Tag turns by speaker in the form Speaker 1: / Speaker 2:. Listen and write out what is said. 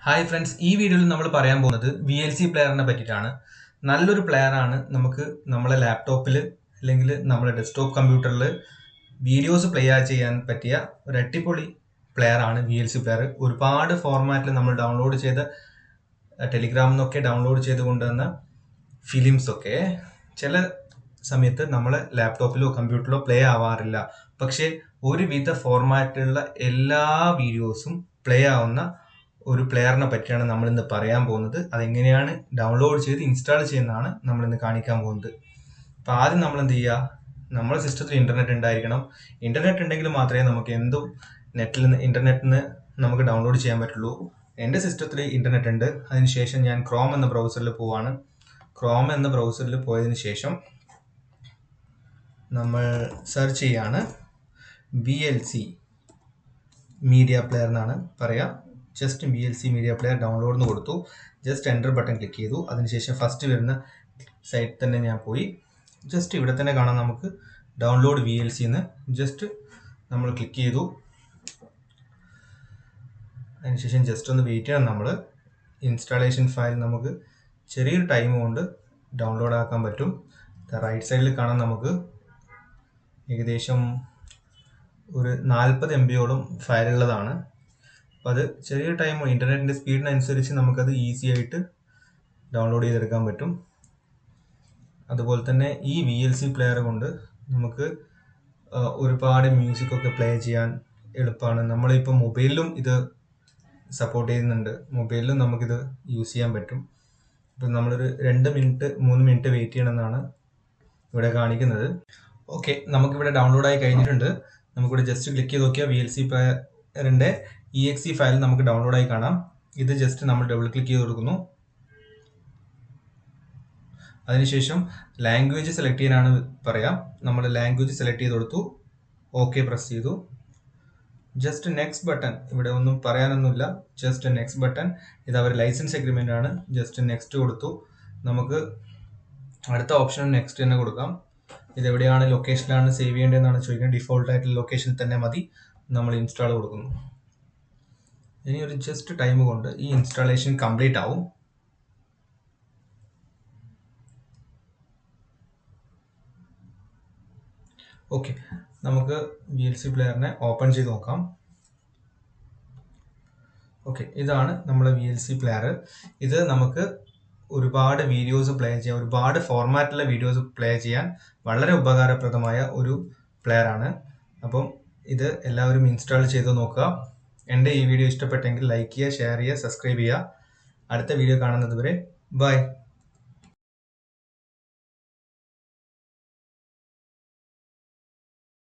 Speaker 1: Hi friends, ഈ വീഡിയോയിൽ നമ്മൾ പറയാൻ പോകുന്നത് VLC പ്ലെയറിനെ പറ്റിയിട്ടാണ്. നല്ലൊരു പ്ലെയർ ആണ്. നമുക്ക് നമ്മളെ ലാപ്ടോപ്പിൽ അല്ലെങ്കിൽ നമ്മുടെ ഡെസ്ക്ടോപ്പ് കമ്പ്യൂട്ടറിൽ വീഡിയോസ് പ്ലേ ചെയ്യാൻ പറ്റിയ ഒരു അടിപൊളി പ്ലെയർ ആണ് VLC പ്ലെയർ. ഒരുപാട് ഫോർമാറ്റിൽ നമ്മൾ ഡൗൺലോഡ് ചെയ്ത ടെലിഗ്രാമിൽ നിന്നൊക്കെ ഡൗൺലോഡ് ചെയ്ത് കൊണ്ടുവന്ന ഫിലിംസ് ഒക്കെ ചില സമയത്ത് നമ്മളെ ലാപ്ടോപ്പിലോ കമ്പ്യൂട്ടറിലോ പ്ലേ ആവാറില്ല. പക്ഷേ ഒരുവിധ ഫോർമാറ്റിലുള്ള എല്ലാ വീഡിയോസും പ്ലേ ആവുന്ന ഒരു പ്ലെയറിനെ പറ്റിയാണ് നമ്മൾ ഇന്ന് പറയാൻ പോകുന്നത്. അതെങ്ങനെയാണ് ഡൗൺലോഡ് ചെയ്ത് ഇൻസ്റ്റാൾ ചെയ്യുന്നതാണ് നമ്മൾ ഇന്ന് കാണിക്കാൻ പോകുന്നത്. അപ്പോൾ ആദ്യം നമ്മൾ എന്ത് ചെയ്യുക, നമ്മുടെ സിസ്റ്റത്തിൽ ഇന്റർനെറ്റ് ഉണ്ടായിരിക്കണം. ഇന്റർനെറ്റ് ഉണ്ടെങ്കിൽ മാത്രമേ നമുക്ക് എന്തും ഇന്റർനെറ്റിൽ നിന്ന് നമുക്ക് ഡൗൺലോഡ് ചെയ്യാൻ പറ്റുള്ളൂ. എൻ്റെ സിസ്റ്റത്തിൽ ഇന്റർനെറ്റ് ഉണ്ട്. അതിനുശേഷം ഞാൻ ക്രോം എന്ന ബ്രൗസറിൽ പോവാണ്. ക്രോം എന്ന ബ്രൗസറിൽ പോയതിനു ശേഷം നമ്മൾ സെർച്ച് ചെയ്യാണ് VLC മീഡിയ പ്ലെയർ എന്നാണ് പറയുക. Just VLC media player download എന്ന് കൊടുത്തു. ജസ്റ്റ് എൻ്റർ ബട്ടൺ ക്ലിക്ക് ചെയ്തു. അതിനുശേഷം ഫസ്റ്റ് വരുന്ന സൈറ്റ് തന്നെ ഞാൻ പോയി. ജസ്റ്റ് ഇവിടെ തന്നെ കാണാം നമുക്ക് ഡൗൺലോഡ് VLC എന്ന്. ജസ്റ്റ് നമ്മൾ ക്ലിക്ക് ചെയ്തു. അതിനുശേഷം ജസ്റ്റ് ഒന്ന് വെയിറ്റ് ചെയ്യണം. നമ്മൾ ഇൻസ്റ്റാളേഷൻ ഫയൽ നമുക്ക് ചെറിയൊരു ടൈം കൊണ്ട് ഡൗൺലോഡ് ആക്കാൻ പറ്റും. റൈറ്റ് സൈഡിൽ കാണാൻ നമുക്ക് ഏകദേശം ഒരു 40 MB ഫയലുള്ളതാണ്. അപ്പോൾ അത് ചെറിയൊരു ടൈം, ഇൻ്റർനെറ്റിൻ്റെ സ്പീഡിനനുസരിച്ച് നമുക്കത് ഈസി ആയിട്ട് ഡൗൺലോഡ് ചെയ്തെടുക്കാൻ പറ്റും. അതുപോലെ തന്നെ ഈ VLC പ്ലെയർ കൊണ്ട് നമുക്ക് ഒരുപാട് മ്യൂസിക്കൊക്കെ പ്ലേ ചെയ്യാൻ എളുപ്പമാണ്. നമ്മളിപ്പോൾ മൊബൈലിലും ഇത് സപ്പോർട്ട് ചെയ്യുന്നുണ്ട്. മൊബൈലിലും നമുക്കിത് യൂസ് ചെയ്യാൻ പറ്റും. ഇപ്പം നമ്മളൊരു 2 മിനിറ്റ് 3 മിനിറ്റ് വെയിറ്റ് ചെയ്യണമെന്നാണ് ഇവിടെ കാണിക്കുന്നത്. ഓക്കെ, നമുക്കിവിടെ ഡൗൺലോഡായി കഴിഞ്ഞിട്ടുണ്ട്. നമുക്കിവിടെ ജസ്റ്റ് ക്ലിക്ക് ചെയ്ത് നോക്കിയാൽ VLC പ്ലെയറിൻ്റെ EXE ഫയൽ നമുക്ക് ഡൗൺലോഡായി കാണാം. ഇത് ജസ്റ്റ് നമ്മൾ ഡബിൾ ക്ലിക്ക് ചെയ്ത് കൊടുക്കുന്നു. അതിനുശേഷം ലാംഗ്വേജ് സെലക്ട് ചെയ്യാനാണ് പറയാം. നമ്മൾ ലാംഗ്വേജ് സെലക്ട് ചെയ്ത് കൊടുത്തു. ഓക്കെ പ്രസ് ചെയ്തു. ജസ്റ്റ് നെക്സ്റ്റ് ബട്ടൺ, ഇവിടെ ഒന്നും പറയാനൊന്നുമില്ല. Just next button. ഇത് അവർ ലൈസൻസ് എഗ്രിമെൻ്റ് ആണ്. ജസ്റ്റ് നെക്സ്റ്റ് കൊടുത്തു. നമുക്ക് അടുത്ത ഓപ്ഷൻ നെക്സ്റ്റ് തന്നെ കൊടുക്കാം. ഇതെവിടെയാണ് ലൊക്കേഷനിലാണ് സേവ് ചെയ്യേണ്ടതെന്നാണ് ചോദിക്കുന്നത്. ഡിഫോൾട്ടായിട്ടുള്ള ലൊക്കേഷൻ തന്നെ മതി. നമ്മൾ ഇൻസ്റ്റാൾ കൊടുക്കുന്നു. ഇനി ഒരു ജസ്റ്റ് ടൈം കൊണ്ട് ഈ ഇൻസ്റ്റാളേഷൻ കംപ്ലീറ്റ് ആവും. ഓക്കെ, നമുക്ക് VLC പ്ലെയറിനെ ഓപ്പൺ ചെയ്ത് നോക്കാം. ഓക്കെ, ഇതാണ് നമ്മുടെ VLC പ്ലെയർ. ഇത് നമുക്ക് ഒരുപാട് വീഡിയോസ് പ്ലേ ചെയ്യാൻ, ഒരുപാട് ഫോർമാറ്റിലുള്ള വീഡിയോസ് പ്ലേ ചെയ്യാൻ വളരെ ഉപകാരപ്രദമായ ഒരു പ്ലെയർ ആണ്. അപ്പം ഇത് എല്ലാവരും ഇൻസ്റ്റാൾ ചെയ്ത് നോക്കുക. എൻ്റെ ഈ വീഡിയോ ഇഷ്ടപ്പെട്ടെങ്കിൽ ലൈക്ക് ചെയ്യുക, ഷെയർ ചെയ്യുക, സബ്സ്ക്രൈബ് ചെയ്യുക. അടുത്ത വീഡിയോ കാണുന്നത് വരെ ബൈ.